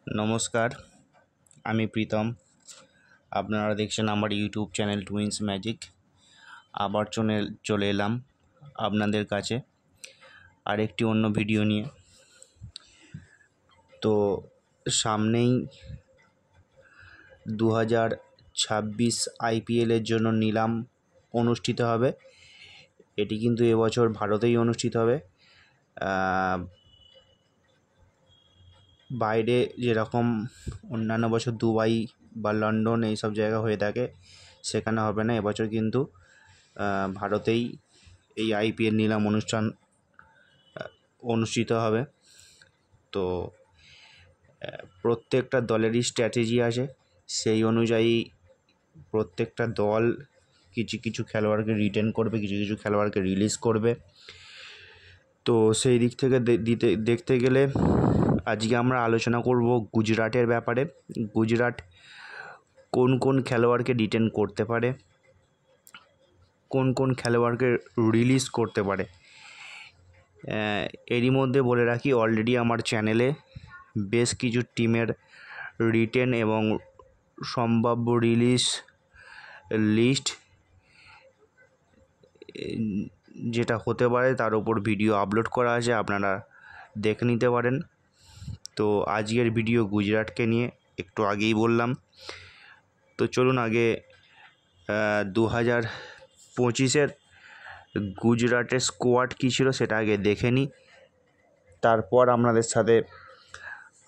নমস্কার, আমি প্রীতম। আপনারা দেখছেন আমার ইউটিউব চ্যানেল টুইন্স ম্যাজিক। আবার চলে এলাম আপনাদের কাছে আরেকটি অন্য ভিডিও নিয়ে। তো সামনেই 2026 আইপিএলের জন্য নিলাম অনুষ্ঠিত হবে। এটি কিন্তু এবছর ভারতেই অনুষ্ঠিত হবে। বাইরে যেরকম অন্যান্য বছর দুবাই বা লন্ডন এইসব জায়গা হয়ে থাকে, সেখানে হবে না। এবছর কিন্তু ভারতেই এই আইপিএল নিলাম অনুষ্ঠান অনুষ্ঠিত হবে। তো প্রত্যেকটা দলেরই স্ট্র্যাটেজি আছে, সেই অনুযায়ী প্রত্যেকটা দল কিছু কিছু খেলোয়াড়কে রিটেন করবে, কিছু কিছু খেলোয়াড়কে রিলিজ করবে। তো সেই দিক থেকে দেখতে গেলে আজকে আমরা আলোচনা করব গুজরাটের ব্যাপারে। গুজরাট কোন কোন খেলোয়াড়কে রিটেন করতে পারে, কোন কোন খেলোয়াড়কে রিলিজ করতে পারে। এরই মধ্যে বলে রাখি, অলরেডি আমার চ্যানেলে বেশ কিছু টিমের রিটেন এবং সম্ভাব্য রিলিজ লিস্ট যেটা হতে পারে তার উপর ভিডিও আপলোড করা আছে, আপনারা দেখে নিতে পারেন। তো আজকের ভিডিও গুজরাটকে নিয়ে, একটু আগেই বললাম। তো চলুন আগে 2025-এর গুজরাটের স্কোয়াড কী ছিল সেটা আগে দেখে নিই, তারপর আপনাদের সাথে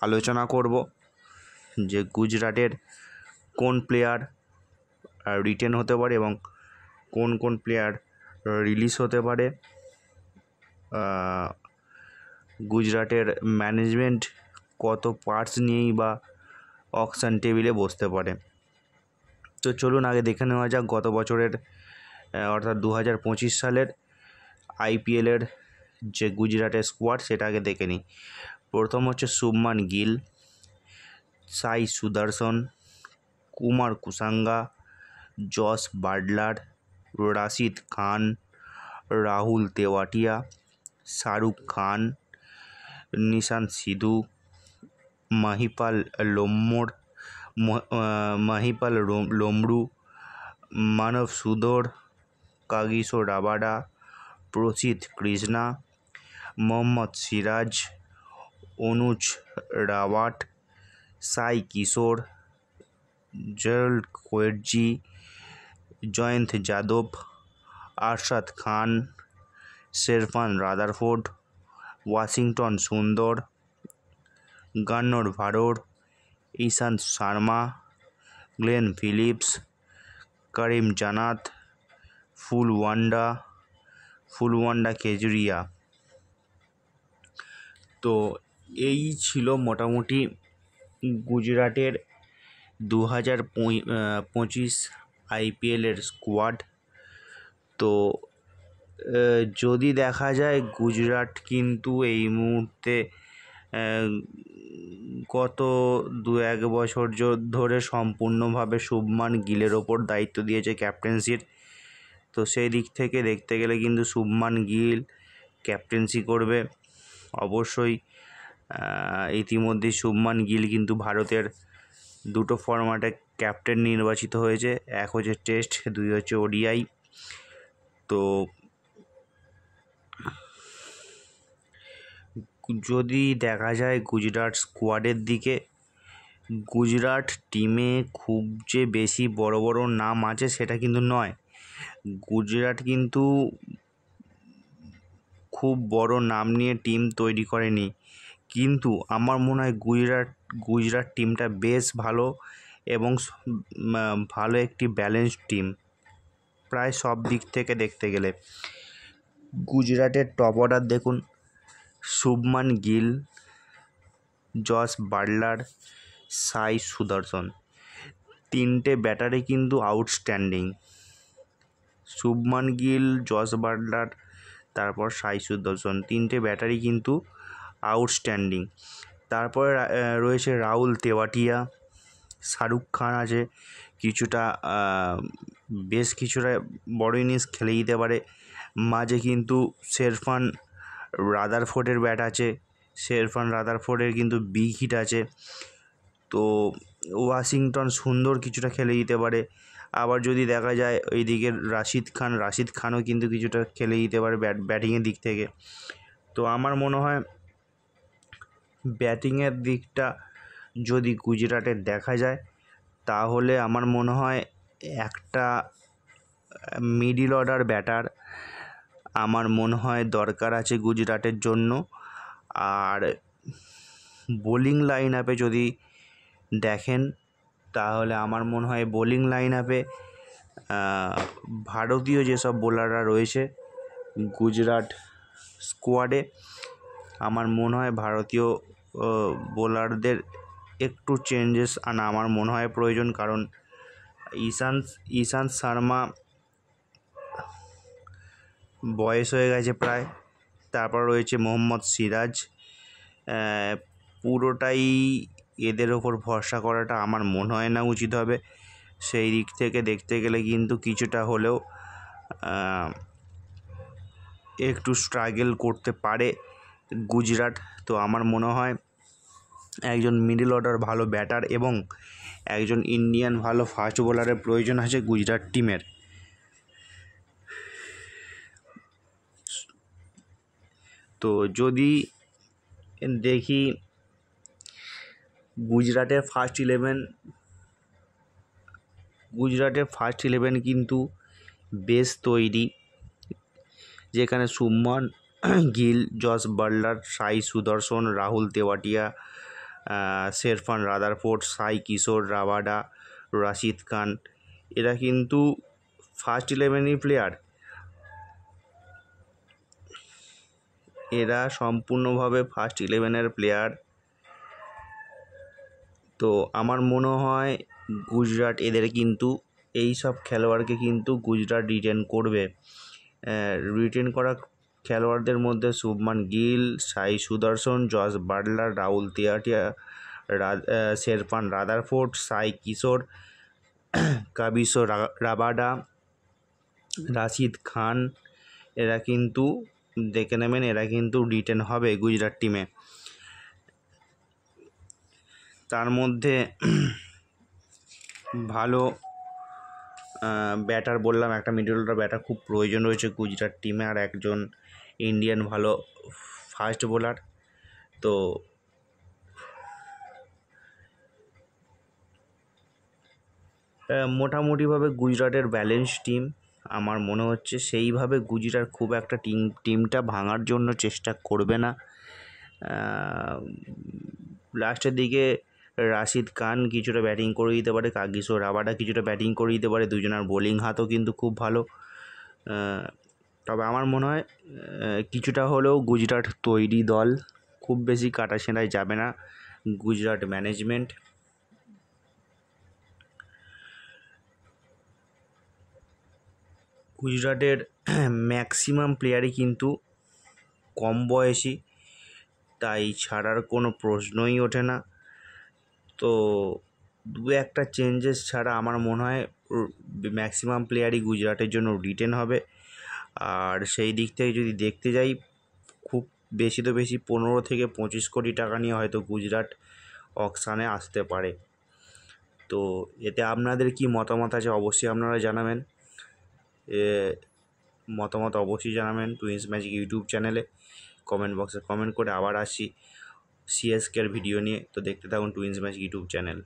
আলোচনা করব যে গুজরাটের কোন প্লেয়ার রিটেন হতে পারে এবং কোন কোন প্লেয়ার রিলিজ হতে পারে। গুজরাটের ম্যানেজমেন্ট কত পার্টস নিয়েই বা অকশন টেবিলে বসতে পারে। তো চলুন আগে দেখে নেওয়া যাক গত বছরের অর্থাৎ 2025 সালের আইপিএলের যে গুজরাটের স্কোয়াড সেটা আগে দেখে নিই। প্রথম হচ্ছে Shubman Gill, Sai Sudharsan, Kumar Kushagra, Jos Buttler, Rashid Khan, Rahul Tewatia, Shahrukh Khan, Nishant Sindhu, Mahipal Lomror, Manav Suthar, Kagiso Rabada, Prasidh Krishna, Mohammed Siraj, Anuj Rawat, Sai Kishore, Gerald Coetzee, Jayant Yadav, Arshad Khan, Sherfane Rutherford, Washington Sundar, Gurnoor Brar, Ishant Sharma, Glenn Phillips, Karim Janat, Kulwant কেজরিয়া। তো এই ছিল মোটামুটি গুজরাটের 2025 আইপিএলের স্কোয়াড। তো যদি দেখা যায়, গুজরাট কিন্তু এই মুহূর্তে গত 2-1 বছর ধরে সম্পূর্ণভাবে শুভমান গিলের ওপর দায়িত্ব দিয়েছে ক্যাপ্টেন্সির। তো সেই দিক থেকে দেখতে গেলে কিন্তু শুভমান গিল ক্যাপ্টেন্সি করবে অবশ্যই। ইতিমধ্যেই শুভমান গিল কিন্তু ভারতের দুটো ফরম্যাটে ক্যাপ্টেন নির্বাচিত হয়েছে, এক হচ্ছে টেস্ট, 2 হচ্ছে ওডিআই। তো যদি দেখা যায় গুজরাট স্কোয়াডের দিকে, গুজরাট টিমে খুব যে বেশি বড় বড় নাম আছে সেটা কিন্তু নয়। গুজরাট কিন্তু খুব বড় নাম নিয়ে টিম তৈরি করেনি, কিন্তু আমার মনে হয় গুজরাট টিমটা বেশ ভালো এবং ভালো একটি ব্যালেন্সড টিম প্রায় সব দিক থেকে দেখতে গেলে। গুজরাটের টপ অর্ডার দেখুন, শুভমান গিল, জস বাটলার, সাই সুদর্শন, তিনটে ব্যাটারি কিন্তু outstanding. Shubman Gill, Jos Buttler, তারপর সাই সুদর্শন, তিনটে ব্যাটারি কিন্তু আউটস্ট্যান্ডিং। তারপরে রয়েছে রাহুল তেওয়াটিয়া, শাহরুখ খান আছে, বেশ কিছুটা বড় ইনিংস খেলে দিতে পারে। মাঝে কিন্তু শেরফান রাদারফোর্ডের ব্যাট আছে, শেরফান রাদারফোর্ডের কিন্তু বিগ হিট আছে। তো ওয়াশিংটন সুন্দর কিছুটা খেলে দিতে পারে। আবার যদি দেখা যায় ওইদিকে রাশিদ খানও কিন্তু কিছুটা খেলে দিতে পারে ব্যাটিংয়ের দিক থেকে। তো আমার মনে হয় ব্যাটিংয়ের দিকটা যদি গুজরাটের দেখা যায় তাহলে আমার মনে হয় একটা মিডিল অর্ডার ব্যাটার আমার মনে হয় দরকার আছে গুজরাটের জন্য। আর বোলিং লাইন আপে যদি দেখেন তাহলে আমার মনে হয় বোলিং লাইন আপে ভারতীয় যেসব বোলাররা রয়েছে গুজরাট স্কোয়াডে, আমার মনে হয় ভারতীয় বোলারদের একটু চেঞ্জেস আনা আমার মনে হয় প্রয়োজন। কারণ ঈশান্ত শর্মা বয়স হয়ে গেছে প্রায়। তারপর রয়েছে মোহাম্মদ সিরাজ, পুরোটাই এদের ওপর ভরসা করাটা আমার মনে হয় না উচিত হবে। সেই দিক থেকে দেখতে গেলে কিন্তু কিছুটা হলেও একটু স্ট্রাগল করতে পারে গুজরাট। তো আমার মনে হয় একজন মিডল অর্ডার ভালো ব্যাটার এবং একজন ইন্ডিয়ান ভালো ফাস্ট বোলারের প্রয়োজন আছে গুজরাট টিমের। তো যদি দেখি গুজরাটের ফার্স্ট ইলেভেন কিন্তু বেশ তৈরি, যেখানে শুভমান গিল, জস বাটলার, সাই সুদর্শন, রাহুল তেওয়াটিয়া, শেরফান রাদারফোর্ড, সাই কিশোর, রাবাডা, রাশিদ খান, এরা কিন্তু ফার্স্ট ইলেভেনই প্লেয়ার। এরা সম্পূর্ণভাবে ফার্স্ট ইলেভেনের প্লেয়ার। তো আমার মনে হয় গুজরাট এদের কিন্তু এই সব খেলোয়াড়কে কিন্তু গুজরাট রিটেন করা খেলোয়াড়দের মধ্যে Shubman Gill, Sai Sudharsan, Jos Buttler, Rahul Tewatia, Sherfane Rutherford, Sai Kishore, কাবিসো Rabada, Rashid Khan, এরা কিন্তু দেখে নেবেন, এরা কিন্তু রিটেন হবে গুজরাট টিমে। তার মধ্যে ভালো ব্যাটার বললাম, একটা মিডল অর্ডার ব্যাটার খুব প্রয়োজন রয়েছে গুজরাট টিমে, আর একজন ইন্ডিয়ান ভালো ফাস্ট বোলার। তো মোটামুটিভাবে গুজরাটের ব্যালেন্স টিম আমার মনে হচ্ছে। সেইভাবে গুজরাট খুব একটা টিমটা ভাঙার জন্য চেষ্টা করবে না। লাস্টের দিকে রাশিদ খান কিছুটা ব্যাটিং করে দিতে পারে, কাগিসো রাবাডা কিছুটা ব্যাটিং করে দিতে পারে, দুজনের বোলিং হাতও কিন্তু খুব ভালো। তবে আমার মনে হয় কিছুটা হলেও গুজরাট তৈরি দল, খুব বেশি কাটাছেঁড়ায় যাবে না গুজরাট ম্যানেজমেন্ট। গুজরাটের ম্যাক্সিমাম প্লেয়ারই কিন্তু কম বয়সী, তাই ছাড়ার কোনো প্রশ্নই ওঠে না। তো দু একটা চেঞ্জেস ছাড়া আমার মনে হয় ম্যাক্সিমাম প্লেয়ারই গুজরাটের জন্য রিটেন হবে। আর সেই দিক থেকে যদি দেখতে যাই, খুব বেশি তো বেশি 15 থেকে 25 কোটি টাকা নিয়ে হয়তো গুজরাট অকশানে আসতে পারে। তো এতে আপনাদের কি মতামত আছে অবশ্যই আপনারা জানাবেন। অবশ্যই জানাবেন টুইন্স ম্যাজিক ইউটিউব চ্যানেলে কমেন্ট বক্সে কমেন্ট করে। আবার আসি সিএসকের ভিডিও নিয়ে, তো দেখতে থাকুন টুইন্স ম্যাজিক ইউটিউব চ্যানেল।